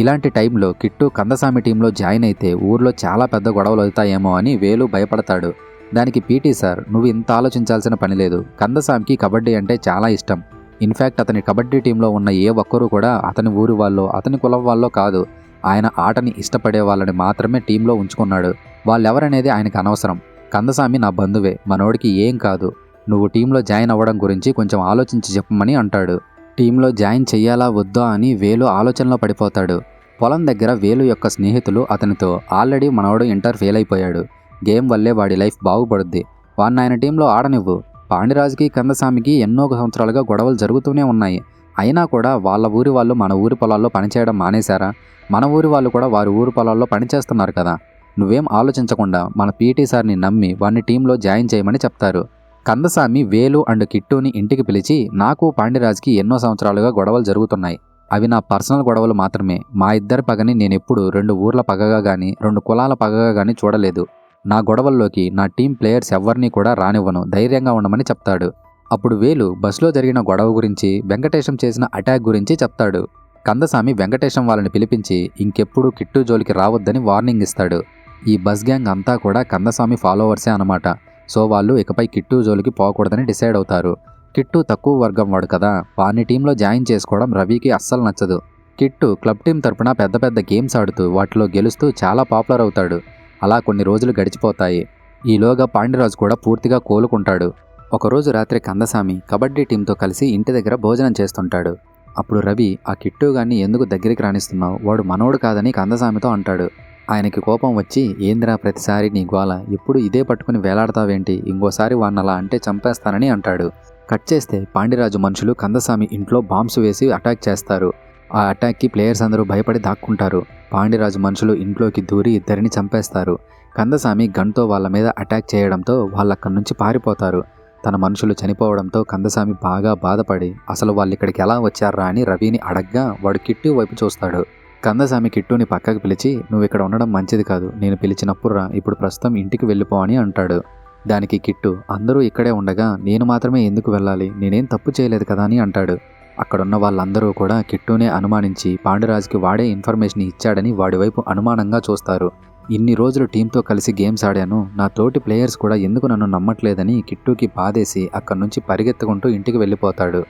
ఇలాంటి టైంలో కిట్టు కందసామి టీంలో జాయిన్ అయితే ఊర్లో చాలా పెద్ద గొడవలు అవుతాయేమో అని వేలు భయపడతాడు. దానికి పీటీ సార్, నువ్వు ఇంత ఆలోచించాల్సిన పని లేదు, కందసామికి కబడ్డీ అంటే చాలా ఇష్టం, ఇన్ఫ్యాక్ట్ అతని కబడ్డీ టీంలో ఉన్న ఏ ఒక్కరూ కూడా అతని ఊరి వాళ్ళో అతని కులం వాళ్ళో కాదు, ఆయన ఆటని ఇష్టపడే వాళ్ళని మాత్రమే టీంలో ఉంచుకున్నాడు, వాళ్ళెవరనేది ఆయనకు అనవసరం, కందసామి నా బంధువే, మనోడికి ఏం కాదు, నువ్వు టీంలో జాయిన్ అవ్వడం గురించి కొంచెం ఆలోచించి చెప్పమని అంటాడు. టీంలో జాయిన్ చెయ్యాలా వద్దా అని వేలు ఆలోచనలో పడిపోతాడు. పొలం దగ్గర వేలు యొక్క స్నేహితులు అతనితో, ఆల్రెడీ మనోడు ఇంటర్ ఫెయిల్ అయిపోయాడు, గేమ్ వల్లే వాడి లైఫ్ బాగుపడుద్ది, వాడిని ఆయన టీంలో ఆడనివ్వు, పాండిరాజుకి కందసామికి ఎన్నో సంవత్సరాలుగా గొడవలు జరుగుతూనే ఉన్నాయి, అయినా కూడా వాళ్ళ ఊరి వాళ్ళు మన ఊరి పొలాల్లో పనిచేయడం మానేశారా, మన ఊరి వాళ్ళు కూడా వారి ఊరి పొలాల్లో పనిచేస్తున్నారు కదా, నువ్వేం ఆలోచించకుండా మన పీటీ సార్ని నమ్మి వాడిని టీంలో జాయిన్ చేయమని చెప్తారు. కందసామి వేలు అండ్ కిట్టుని ఇంటికి పిలిచి, నాకు పాండిరాజుకి ఎన్నో సంవత్సరాలుగా గొడవలు జరుగుతున్నాయి, అవి నా పర్సనల్ గొడవలు మాత్రమే, మా ఇద్దరి పగని నేనెప్పుడు 2 ఊర్ల పగగా కానీ 2 కులాల పగగా కానీ చూడలేదు, నా గొడవల్లోకి నా టీం ప్లేయర్స్ ఎవ్వరినీ కూడా రానివ్వను, ధైర్యంగా ఉండమని చెప్తాడు. అప్పుడు వేలు బస్సులో జరిగిన గొడవ గురించి, వెంకటేశం చేసిన అటాక్ గురించి చెప్తాడు. కందసామి వెంకటేశం వాళ్ళని పిలిపించి ఇంకెప్పుడు కిట్టు జోలికి రావద్దని వార్నింగ్ ఇస్తాడు. ఈ బస్ గ్యాంగ్ అంతా కూడా కందసామి ఫాలోవర్సే అన్నమాట. సో వాళ్ళు ఇకపై కిట్టు జోలికి పోకూడదని డిసైడ్ అవుతారు. కిట్టు తక్కువ వర్గం వాడు కదా, వారిని టీంలో జాయిన్ చేసుకోవడం రవికి అస్సలు నచ్చదు. కిట్టు క్లబ్ టీం తరపున పెద్ద పెద్ద గేమ్స్ ఆడుతూ వాటిలో గెలుస్తూ చాలా పాపులర్ అవుతాడు. అలా కొన్ని రోజులు గడిచిపోతాయి. ఈలోగా పాండిరాజు కూడా పూర్తిగా కోలుకుంటాడు. ఒకరోజు రాత్రి కందసామి కబడ్డీ టీంతో కలిసి ఇంటి దగ్గర భోజనం చేస్తుంటాడు. అప్పుడు రవి, ఆ కిట్టు గాన్ని ఎందుకు దగ్గరికి రాణిస్తున్నావు, వాడు మనోడు కాదని కందసామితో అంటాడు. ఆయనకి కోపం వచ్చి, ఏందిరా ప్రతిసారి నీ గోల, ఎప్పుడు ఇదే పట్టుకుని వేలాడతావేంటి, ఇంకోసారి వాన్నలా అంటే చంపేస్తానని అంటాడు. కట్ చేస్తే పాండిరాజు మనుషులు కందసామి ఇంట్లో బాంబ్స్ వేసి అటాక్ చేస్తారు. ఆ అటాక్కి ప్లేయర్స్ అందరూ భయపడి దాక్కుంటారు. పాండిరాజు మనుషులు ఇంట్లోకి దూరి ఇద్దరిని చంపేస్తారు. కందసామి గన్తో వాళ్ళ మీద అటాక్ చేయడంతో వాళ్ళక్కడి నుంచి పారిపోతారు. తన మనుషులు చనిపోవడంతో కందసామి బాగా బాధపడి, అసలు వాళ్ళు ఇక్కడికి ఎలా వచ్చారా అని రవిని అడగ్గా వాడు కిట్టు వైపు చూస్తాడు. కందసామి కిట్టుని పక్కకు పిలిచి, నువ్వు ఇక్కడ ఉండడం మంచిది కాదు, నేను పిలిచినప్పుడు రా, ఇప్పుడు ప్రస్తుతం ఇంటికి వెళ్ళిపో అని అంటాడు. దానికి కిట్టు, అందరూ ఇక్కడే ఉండగా నేను మాత్రమే ఎందుకు వెళ్ళాలి, నేనేం తప్పు చేయలేదు కదా అని అంటాడు. అక్కడున్న వాళ్ళందరూ కూడా కిట్టునే అనుమానించి పాండిరాజుకి వాడే ఇన్ఫర్మేషన్ ఇచ్చాడని వాడి వైపు అనుమానంగా చూస్తారు. ఇన్ని రోజులు టీంతో కలిసి గేమ్స్ ఆడాను, నా తోటి ప్లేయర్స్ కూడా ఎందుకు నన్ను నమ్మట్లేదని కిట్టుకి బాధేసి అక్కడి నుంచి పరిగెత్తుకుంటూ ఇంటికి వెళ్ళిపోతాడు.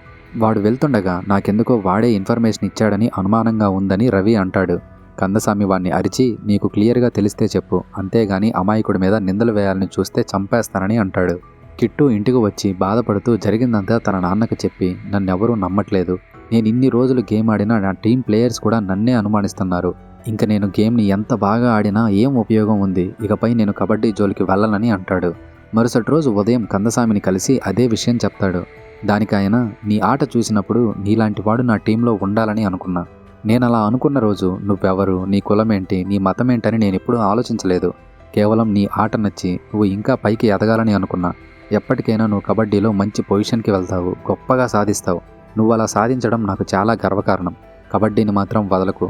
వాడు వెళ్తుండగా నాకెందుకో వాడే ఇన్ఫర్మేషన్ ఇచ్చాడని అనుమానంగా ఉందని రవి అంటాడు. కందసామి వాణ్ణి అరిచి, నీకు క్లియర్గా తెలిస్తే చెప్పు, అంతేగాని అమాయకుడి మీద నిందలు వేయాలని చూస్తే చంపేస్తానని అంటాడు. కిట్టు ఇంటికి వచ్చి బాధపడుతూ జరిగిందంతా తన నాన్నకు చెప్పి, నన్నెవరూ నమ్మట్లేదు, నేను ఇన్ని రోజులు గేమ్ ఆడినా నా టీం ప్లేయర్స్ కూడా నన్నే అనుమానిస్తున్నారు, ఇంక నేను గేమ్ని ఎంత బాగా ఆడినా ఏం ఉపయోగం ఉంది, ఇకపై నేను కబడ్డీ జోలికి వెళ్ళనని అంటాడు. మరుసటి రోజు ఉదయం కందసామిని కలిసి అదే విషయం చెప్తాడు. దానికి ఆయన, నీ ఆట చూసినప్పుడు నీలాంటి వాడు నా టీంలో ఉండాలని అనుకున్నా, నేను అలా అనుకున్న రోజు నువ్వెవరు, నీ కులమేంటి, నీ మతమేంటని నేనెప్పుడూ ఆలోచించలేదు. కేవలం నీ ఆట నచ్చి నువ్వు ఇంకా పైకి ఎదగాలని అనుకున్నా. ఎప్పటికైనా నువ్వు కబడ్డీలో మంచి పొజిషన్కి వెళ్తావు, గొప్పగా సాధిస్తావు. నువ్వు అలా సాధించడం నాకు చాలా గర్వకారణం. కబడ్డీని మాత్రం వదలకు.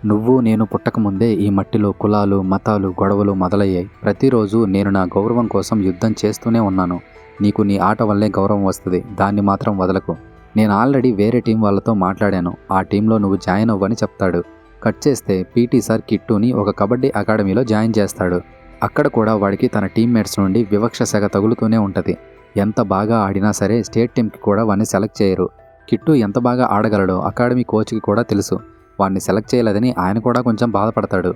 నువ్వు నేను పుట్టకముందే ఈ మట్టిలో కులాలు, మతాలు, గొడవలు మొదలయ్యాయి. ప్రతిరోజు నేను నా గౌరవం కోసం యుద్ధం చేస్తూనే ఉన్నాను. నీకు నీ ఆట వల్లే గౌరవం వస్తుంది, దాన్ని మాత్రం వదలకు. నేను ఆల్రెడీ వేరే టీం వాళ్ళతో మాట్లాడాను, ఆ టీంలో నువ్వు జాయిన్ అవ్వని చెప్తాడు. కట్ చేస్తే పీటీ సార్ కిట్టుని ఒక కబడ్డీ అకాడమీలో జాయిన్ చేస్తాడు. అక్కడ కూడా వాడికి తన టీమ్మేట్స్ నుండి వివక్ష సెగ తగులుతూనే ఉంటుంది. ఎంత బాగా ఆడినా సరే స్టేట్ టీంకి కూడా వాడిని సెలెక్ట్ చేయరు. కిట్టు ఎంత బాగా ఆడగలడో అకాడమీ కోచ్కి కూడా తెలుసు. వాడిని సెలెక్ట్ చేయలేదని ఆయన కూడా కొంచెం బాధపడతాడు.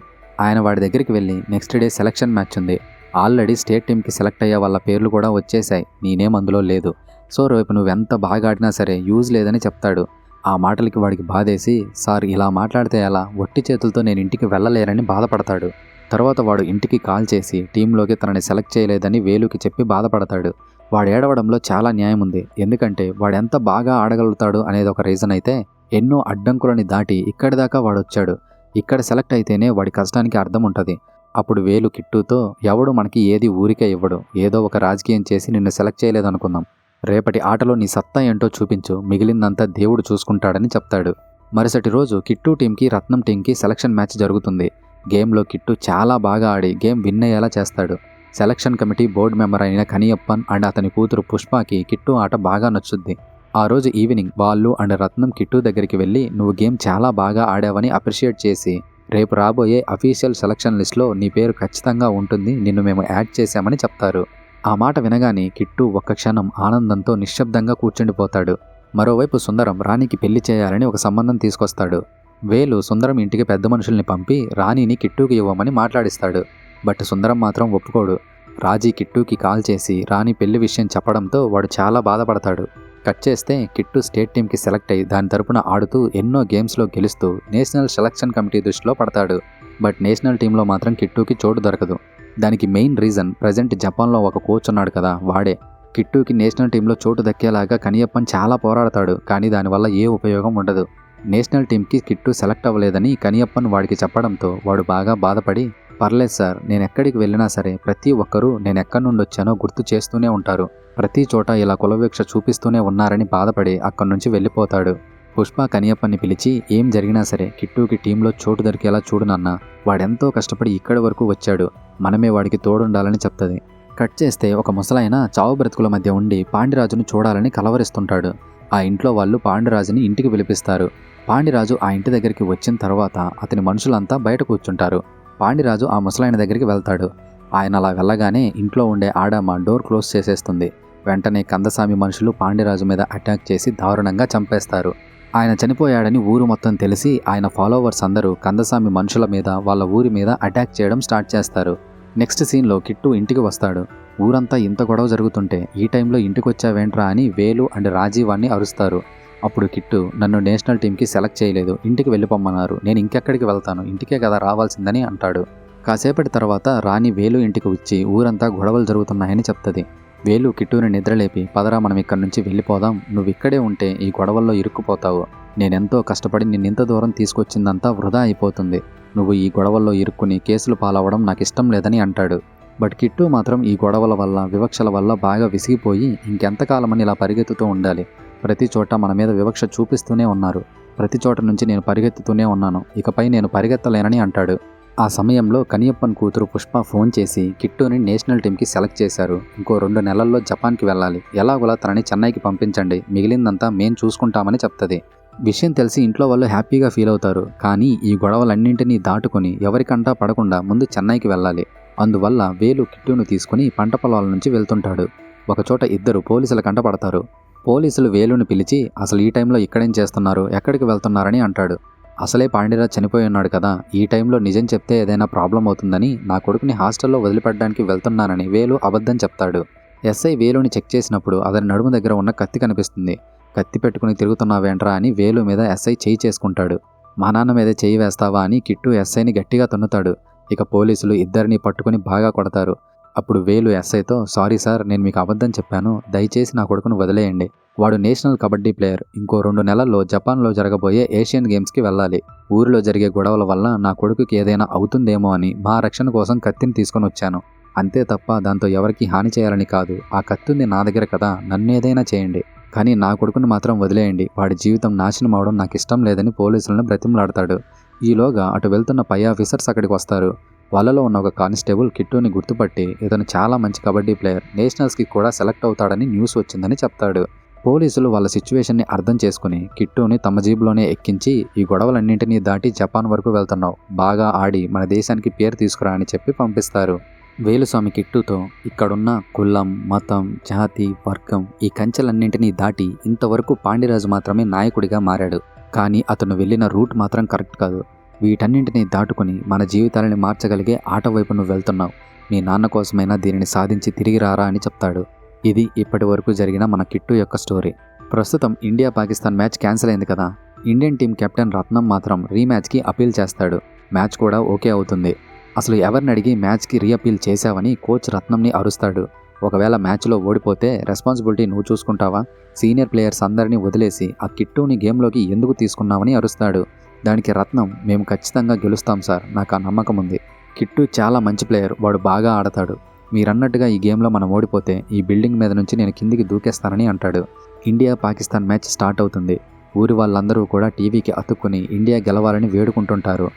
ఆయన వాడి దగ్గరికి వెళ్ళి నెక్స్ట్ డే సెలక్షన్ మ్యాచ్ ఉంది, ఆల్రెడీ స్టేట్ టీంకి సెలెక్ట్ అయ్యే వాళ్ళ పేర్లు కూడా వచ్చేసాయి, నేనేం అందులో లేదు. సో రేపు నువ్వెంత బాగా ఆడినా సరే యూజ్ లేదని చెప్తాడు. ఆ మాటలకి వాడికి బాధేసి, సార్ ఇలా మాట్లాడితే ఎలా, ఒట్టి చేతులతో నేను ఇంటికి వెళ్ళలేరని బాధపడతాడు. తర్వాత వాడు ఇంటికి కాల్ చేసి టీంలోకి తనని సెలెక్ట్ చేయలేదని వేలుకి చెప్పి బాధపడతాడు. వాడు ఏడవడంలో చాలా న్యాయం ఉంది. ఎందుకంటే వాడెంత బాగా ఆడగలుగుతాడు అనేది ఒక రీజన్ అయితే, ఎన్నో అడ్డంకులని దాటి ఇక్కడి దాకా వాడొచ్చాడు. ఇక్కడ సెలెక్ట్ అయితేనే వాడి కష్టానికి అర్థం ఉంటుంది. అప్పుడు వేలు కిట్టుతో, ఎవడు మనకి ఏది ఊరికే ఇవ్వడు, ఏదో ఒక రాజకీయం చేసి నిన్ను సెలెక్ట్ చేయలేదనుకుందాం. రేపటి ఆటలో నీ సత్తా ఏంటో చూపించు, మిగిలిందంతా దేవుడు చూసుకుంటాడని చెప్తాడు. మరుసటి రోజు కిట్టు టీంకి రత్నం టీంకి సెలక్షన్ మ్యాచ్ జరుగుతుంది. గేమ్లో కిట్టు చాలా బాగా ఆడి గేమ్ విన్ అయ్యేలా చేస్తాడు. సెలక్షన్ కమిటీ బోర్డు మెంబర్ అయిన కనియప్పన్ అండ్ అతని కూతురు పుష్పకి కిట్టు ఆట బాగా నచ్చుద్ది. ఆ రోజు ఈవినింగ్ వాళ్ళు అండ్ రత్నం కిట్టు దగ్గరికి వెళ్ళి నువ్వు గేమ్ చాలా బాగా ఆడావని అప్రిషియేట్ చేసి, రేపు రాబోయే అఫీషియల్ సెలక్షన్ లిస్ట్లో నీ పేరు ఖచ్చితంగా ఉంటుంది, నిన్ను మేము యాడ్ చేశామని చెప్తారు. ఆ మాట వినగానే కిట్టు ఒక్క క్షణం ఆనందంతో నిశ్శబ్దంగా కూర్చుండిపోతాడు. మరోవైపు సుందరం రాణికి పెళ్లి చేయాలని ఒక సంబంధం తీసుకొస్తాడు. వేలు సుందరం ఇంటికి పెద్ద మనుషుల్ని పంపి రాణిని కిట్టుకి ఇవ్వమని మాట్లాడిస్తాడు. బట్ సుందరం మాత్రం ఒప్పుకోడు. రాజీ కిట్టుకి కాల్ చేసి రాణి పెళ్లి విషయం చెప్పడంతో వాడు చాలా బాధపడతాడు. కట్ చేస్తే కిట్టు స్టేట్ టీంకి సెలెక్ట్ అయ్యి దాని తరపున ఆడుతూ ఎన్నో గేమ్స్లో గెలుస్తూ నేషనల్ సెలక్షన్ కమిటీ దృష్టిలో పడతాడు. బట్ నేషనల్ టీంలో మాత్రం కిట్టుకి చోటు దొరకదు. దానికి మెయిన్ రీజన్ ప్రజెంట్ జపాన్లో ఒక కోచ్ ఉన్నాడు కదా, వాడే. కిట్టుకి నేషనల్ టీంలో చోటు దక్కేలాగా కనియప్పన్ చాలా పోరాడతాడు, కానీ దానివల్ల ఏ ఉపయోగం ఉండదు. నేషనల్ టీంకి కిట్టు సెలెక్ట్ అవ్వలేదని కనియప్పన్ వాడికి చెప్పడంతో వాడు బాగా బాధపడి, పర్లేదు సార్, నేను ఎక్కడికి వెళ్ళినా సరే ప్రతి ఒక్కరూ నేను ఎక్కడి నుండి వచ్చానో గుర్తు చేస్తూనే ఉంటారు, ప్రతి చోట ఇలా కులవివక్ష చూపిస్తూనే ఉన్నారని బాధపడి అక్కడి నుంచి వెళ్ళిపోతాడు. పుష్ప కనియప్పన్ని పిలిచి, ఏం జరిగినా సరే కిట్టుకి టీంలో చోటు దొరికేలా చూడు నాన్న, వాడెంతో కష్టపడి ఇక్కడి వరకు వచ్చాడు, మనమే వాడికి తోడుండాలని చెప్తుంది. కట్ చేస్తే ఒక ముసలాయన చావు బ్రతుకుల మధ్య ఉండి పాండిరాజును చూడాలని కలవరిస్తుంటాడు. ఆ ఇంట్లో వాళ్ళు పాండిరాజుని ఇంటికి పిలిపిస్తారు. పాండిరాజు ఆ ఇంటి దగ్గరికి వచ్చిన తర్వాత అతని మనుషులంతా బయట కూర్చుంటారు. పాండిరాజు ఆ ముసలాయన దగ్గరికి వెళ్తాడు. ఆయన అలా వెళ్ళగానే ఇంట్లో ఉండే ఆడమ్మ డోర్ క్లోజ్ చేసేస్తుంది. వెంటనే కందసామి మనుషులు పాండిరాజు మీద అటాక్ చేసి దారుణంగా చంపేస్తారు. ఆయన చనిపోయాడని ఊరు మొత్తం తెలిసి ఆయన ఫాలోవర్స్ అందరూ కందసామి మనుషుల మీద, వాళ్ళ ఊరి మీద అటాక్ చేయడం స్టార్ట్ చేస్తారు. నెక్స్ట్ సీన్లో కిట్టు ఇంటికి వస్తాడు. ఊరంతా ఇంత గొడవ జరుగుతుంటే ఈ టైంలో ఇంటికి వచ్చావేంట్రా అని వేలు అండ్ రాజీవాన్ని అరుస్తారు. అప్పుడు కిట్టు, నన్ను నేషనల్ టీంకి సెలెక్ట్ చేయలేదు, ఇంటికి వెళ్ళిపోమ్మన్నారు, నేను ఇంకెక్కడికి వెళ్తాను, ఇంటికే కదా రావాల్సిందని అంటాడు. కాసేపటి తర్వాత రాణి వేలు ఇంటికి వచ్చి ఊరంతా గొడవలు జరుగుతున్నాయని చెప్తుంది. వేలు కిట్టుని నిద్రలేపి, పదరా మనం ఇక్కడి నుంచి వెళ్ళిపోదాం, నువ్వు ఇక్కడే ఉంటే ఈ గొడవల్లో ఇరుక్కుపోతావు, నేనెంతో కష్టపడి నిన్నింత దూరం తీసుకొచ్చిందంతా వృధా అయిపోతుంది, నువ్వు ఈ గొడవల్లో ఇరుక్కుని కేసులు పాలవడం నాకు ఇష్టం లేదని అంటాడు. బట్ కిట్టు మాత్రం ఈ గొడవల వల్ల, వివక్షల వల్ల బాగా విసిగిపోయి ఇంకెంతకాలమని ఇలా పరిగెత్తుతూ ఉండాలి, ప్రతి చోట మన మీద వివక్ష చూపిస్తూనే ఉన్నారు, ప్రతి చోట నుంచి నేను పరిగెత్తుతూనే ఉన్నాను, ఇకపై నేను పరిగెత్తలేనని అంటాడు. ఆ సమయంలో కనియప్పన్ కూతురు పుష్ప ఫోన్ చేసి కిట్టుని నేషనల్ టీంకి సెలెక్ట్ చేశారు, ఇంకో 2 నెలల్లో జపాన్కి వెళ్ళాలి, ఎలాగోలా తనని చెన్నైకి పంపించండి, మిగిలిందంతా మేం చూసుకుంటామని చెప్తుంది. విషయం తెలిసి ఇంట్లో వాళ్ళు హ్యాపీగా ఫీల్ అవుతారు. కానీ ఈ గొడవలన్నింటినీ దాటుకొని ఎవరికంటా పడకుండా ముందు చెన్నైకి వెళ్ళాలి. అందువల్ల వేలు కిట్టును తీసుకుని పంట పొలాల నుంచి వెళ్తుంటాడు. ఒకచోట ఇద్దరు పోలీసుల కంట పడతారు. పోలీసులు వేలుని పిలిచి, అసలు ఈ టైంలో ఇక్కడేం చేస్తున్నారు, ఎక్కడికి వెళ్తున్నారని అంటాడు. అసలే పాండిరాజ్ చనిపోయి ఉన్నాడు కదా, ఈ టైంలో నిజం చెప్తే ఏదైనా ప్రాబ్లం అవుతుందని నా కొడుకుని హాస్టల్లో వదిలిపెట్టడానికి వెళ్తున్నానని వేలు అబద్ధం చెప్తాడు. ఎస్ఐ వేలుని చెక్ చేసినప్పుడు అతని నడుము దగ్గర ఉన్న కత్తి కనిపిస్తుంది. కత్తి పెట్టుకుని తిరుగుతున్నావేంట్రా అని వేలు మీద ఎస్ఐ చేయి చేసుకుంటాడు. మా నాన్న మీద చేయి వేస్తావా అని కిట్టు ఎస్ఐని గట్టిగా తన్నుతాడు. ఇక పోలీసులు ఇద్దరిని పట్టుకుని బాగా కొడతారు. అప్పుడు వేలు ఎస్ఐతో, సారీ సార్, నేను మీకు అబద్ధం చెప్పాను, దయచేసి నా కొడుకును వదిలేయండి. వాడు నేషనల్ కబడ్డీ ప్లేయర్. ఇంకో 2 నెలల్లో జపాన్లో జరగబోయే ఏషియన్ గేమ్స్కి వెళ్ళాలి. ఊరిలో జరిగే గొడవల వల్ల నా కొడుకుకి ఏదైనా అవుతుందేమో అని మా రక్షణ కోసం కత్తిని తీసుకొని వచ్చాను. అంతే తప్ప దాంతో ఎవరికి హాని చేయాలని కాదు. ఆ కత్తుంది నా దగ్గర కదా, నన్నేదైనా చేయండి, కానీ నా కొడుకును మాత్రం వదిలేయండి. వాడి జీవితం నాశనం అవడం నాకు ఇష్టం లేదని పోలీసులను బ్రతిమలాడతాడు. ఈలోగా అటు వెళ్తున్న పై ఆఫీసర్స్ అక్కడికి వస్తారు. వాళ్ళలో ఉన్న ఒక కానిస్టేబుల్ కిట్టుని గుర్తుపట్టి ఇతను చాలా మంచి కబడ్డీ ప్లేయర్, నేషనల్స్కి కూడా సెలెక్ట్ అవుతాడని న్యూస్ వచ్చిందని చెప్తాడు. పోలీసులు వాళ్ళ సిచ్యువేషన్ని అర్థం చేసుకుని కిట్టుని తమ జీబులోనే ఎక్కించి, ఈ గొడవలన్నింటినీ దాటి జపాన్ వరకు వెళ్తున్నావు, బాగా ఆడి మన దేశానికి పేరు తీసుకురా అని చెప్పి పంపిస్తారు. వేలుస్వామి కిట్టుతో, ఇక్కడున్న కులం, మతం, జాతి, వర్గం ఈ కంచెలన్నింటినీ దాటి ఇంతవరకు పాండ్యరాజు మాత్రమే నాయకుడిగా మారాడు. కానీ అతను వెళ్ళిన రూట్ మాత్రం కరెక్ట్ కాదు. వీటన్నింటినీ దాటుకుని మన జీవితాలని మార్చగలిగే ఆట వైపు నువ్వు వెళ్తున్నావు. మీ నాన్న కోసమైనా దీనిని సాధించి తిరిగి రారా అని చెప్తాడు. ఇది ఇప్పటి వరకు జరిగిన మన కిట్టు యొక్క స్టోరీ. ప్రస్తుతం ఇండియా పాకిస్తాన్ మ్యాచ్ క్యాన్సిల్ అయింది కదా. ఇండియన్ టీం కెప్టెన్ రత్నం మాత్రం రీమ్యాచ్కి అపీల్ చేస్తాడు. మ్యాచ్ కూడా ఓకే అవుతుంది. అసలు ఎవరిని అడిగి మ్యాచ్కి రీఅపీల్ చేశావని కోచ్ రత్నంని అరుస్తాడు. ఒకవేళ మ్యాచ్లో ఓడిపోతే రెస్పాన్సిబిలిటీ నువ్వు చూసుకుంటావా? సీనియర్ ప్లేయర్స్ అందరినీ వదిలేసి ఆ కిట్టుని గేమ్లోకి ఎందుకు తీసుకున్నావని అరుస్తాడు. దానికి రత్నం, మేము ఖచ్చితంగా గెలుస్తాం సార్, నాకు ఆ నమ్మకం ఉంది. కిట్టు చాలా మంచి ప్లేయర్, వాడు బాగా ఆడతాడు. మీరన్నట్టుగా ఈ గేమ్లో మనం ఓడిపోతే ఈ బిల్డింగ్ మీద నుంచి నేను కిందికి దూకేస్తానని అంటాడు. ఇండియా పాకిస్తాన్ మ్యాచ్ స్టార్ట్ అవుతుంది. ఊరి వాళ్ళందరూ కూడా టీవీకి అతుక్కుని ఇండియా గెలవాలని వేడుకుంటుంటారు.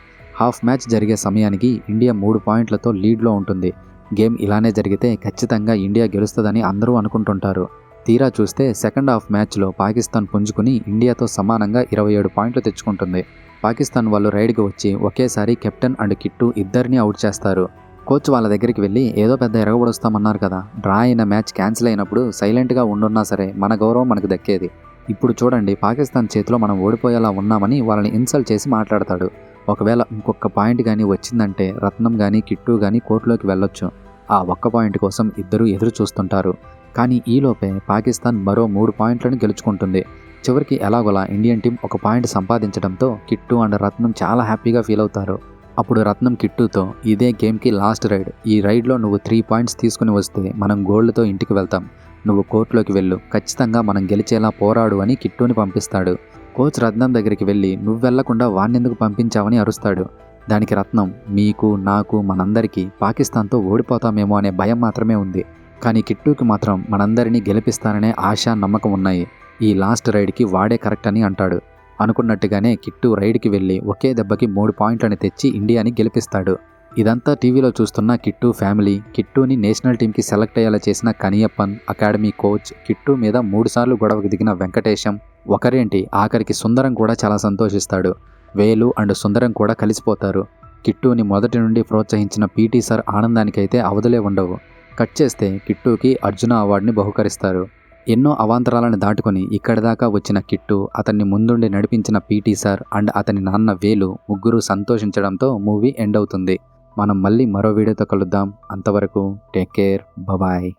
హాఫ్ మ్యాచ్ జరిగే సమయానికి ఇండియా 3 పాయింట్లతో లీడ్లో ఉంటుంది. గేమ్ ఇలానే జరిగితే ఖచ్చితంగా ఇండియా గెలుస్తుందని అందరూ అనుకుంటుంటారు. తీరా చూస్తే సెకండ్ హాఫ్ మ్యాచ్లో పాకిస్తాన్ పుంజుకుని ఇండియాతో సమానంగా 27 పాయింట్లు తెచ్చుకుంటుంది. పాకిస్తాన్ వాళ్ళు రైడ్కి వచ్చి ఒకేసారి కెప్టెన్ అండ్ కిట్టు ఇద్దరిని అవుట్ చేస్తారు. కోచ్ వాళ్ళ దగ్గరికి వెళ్ళి, ఏదో పెద్ద ఎరగబడుస్తామన్నారు కదా, డ్రా అయిన మ్యాచ్ క్యాన్సిల్ అయినప్పుడు సైలెంట్గా ఉండున్నా సరే మన గౌరవం మనకు దక్కేది. ఇప్పుడు చూడండి, పాకిస్తాన్ చేతిలో మనం ఓడిపోయేలా ఉన్నామని వాళ్ళని ఇన్సల్ట్ చేసి మాట్లాడతాడు. ఒకవేళ ఇంకొక పాయింట్ కానీ వచ్చిందంటే రత్నం కానీ కిట్టు కానీ కోర్టులోకి వెళ్ళొచ్చు. ఆ ఒక్క పాయింట్ కోసం ఇద్దరూ ఎదురు చూస్తుంటారు. కానీ ఈలోపే పాకిస్తాన్ మరో 3 పాయింట్లను గెలుచుకుంటుంది. చివరికి ఎలాగోలా ఇండియన్ టీం 1 పాయింట్ సంపాదించడంతో కిట్టు అండ్ రత్నం చాలా హ్యాపీగా ఫీల్ అవుతారు. అప్పుడు రత్నం కిట్టుతో, ఇదే గేమ్కి లాస్ట్ రైడ్, ఈ రైడ్లో నువ్వు 3 పాయింట్స్ తీసుకుని వస్తే మనం గోల్డ్తో ఇంటికి వెళ్తాం. నువ్వు కోర్టులోకి వెళ్ళు, ఖచ్చితంగా మనం గెలిచేలా పోరాడు అని కిట్టుని పంపిస్తాడు. కోచ్ రత్నం దగ్గరికి వెళ్ళి, నువ్వు వెళ్లకుండా వాణ్ణెందుకు పంపించావని అరుస్తాడు. దానికి రత్నం, మీకు, నాకు, మనందరికీ పాకిస్తాన్తో ఓడిపోతామేమో అనే భయం మాత్రమే ఉంది. కానీ కిట్టుకి మాత్రం మనందరినీ గెలిపిస్తాననే ఆశ, నమ్మకం ఉన్నాయి. ఈ లాస్ట్ రైడ్కి వాడే కరెక్ట్ అని అంటాడు. అనుకున్నట్టుగానే కిట్టు రైడ్కి వెళ్ళి ఒకే దెబ్బకి 3 పాయింట్లను తెచ్చి ఇండియాని గెలిపిస్తాడు. ఇదంతా టీవీలో చూస్తున్న కిట్టు ఫ్యామిలీ, కిట్టుని నేషనల్ టీంకి సెలెక్ట్ అయ్యేలా చేసిన కనియప్పన్, అకాడమీ కోచ్, కిట్టు మీద 3 సార్లు గొడవకు దిగిన వెంకటేశం, ఒకరేంటి ఆఖరికి సుందరం కూడా చాలా సంతోషిస్తాడు. వేలు అండ్ సుందరం కూడా కలిసిపోతారు. కిట్టుని మొదటి నుండి ప్రోత్సహించిన పీటీ సార్ ఆనందానికైతే అవధులే ఉండవు. కట్ చేస్తే కిట్టుకి అర్జున అవార్డుని బహుకరిస్తారు. ఎన్నో అవాంతరాలను దాటుకొని ఇక్కడి దాకా వచ్చిన కిట్టు, అతన్ని ముందుండి నడిపించిన పీటీ సార్ అండ్ అతని నాన్న వేలు ముగ్గురు సంతోషించడంతో మూవీ ఎండ్ అవుతుంది. మనం మళ్ళీ మరో వీడియోతో కలుద్దాం. అంతవరకు టేక్ కేర్, బాయ్.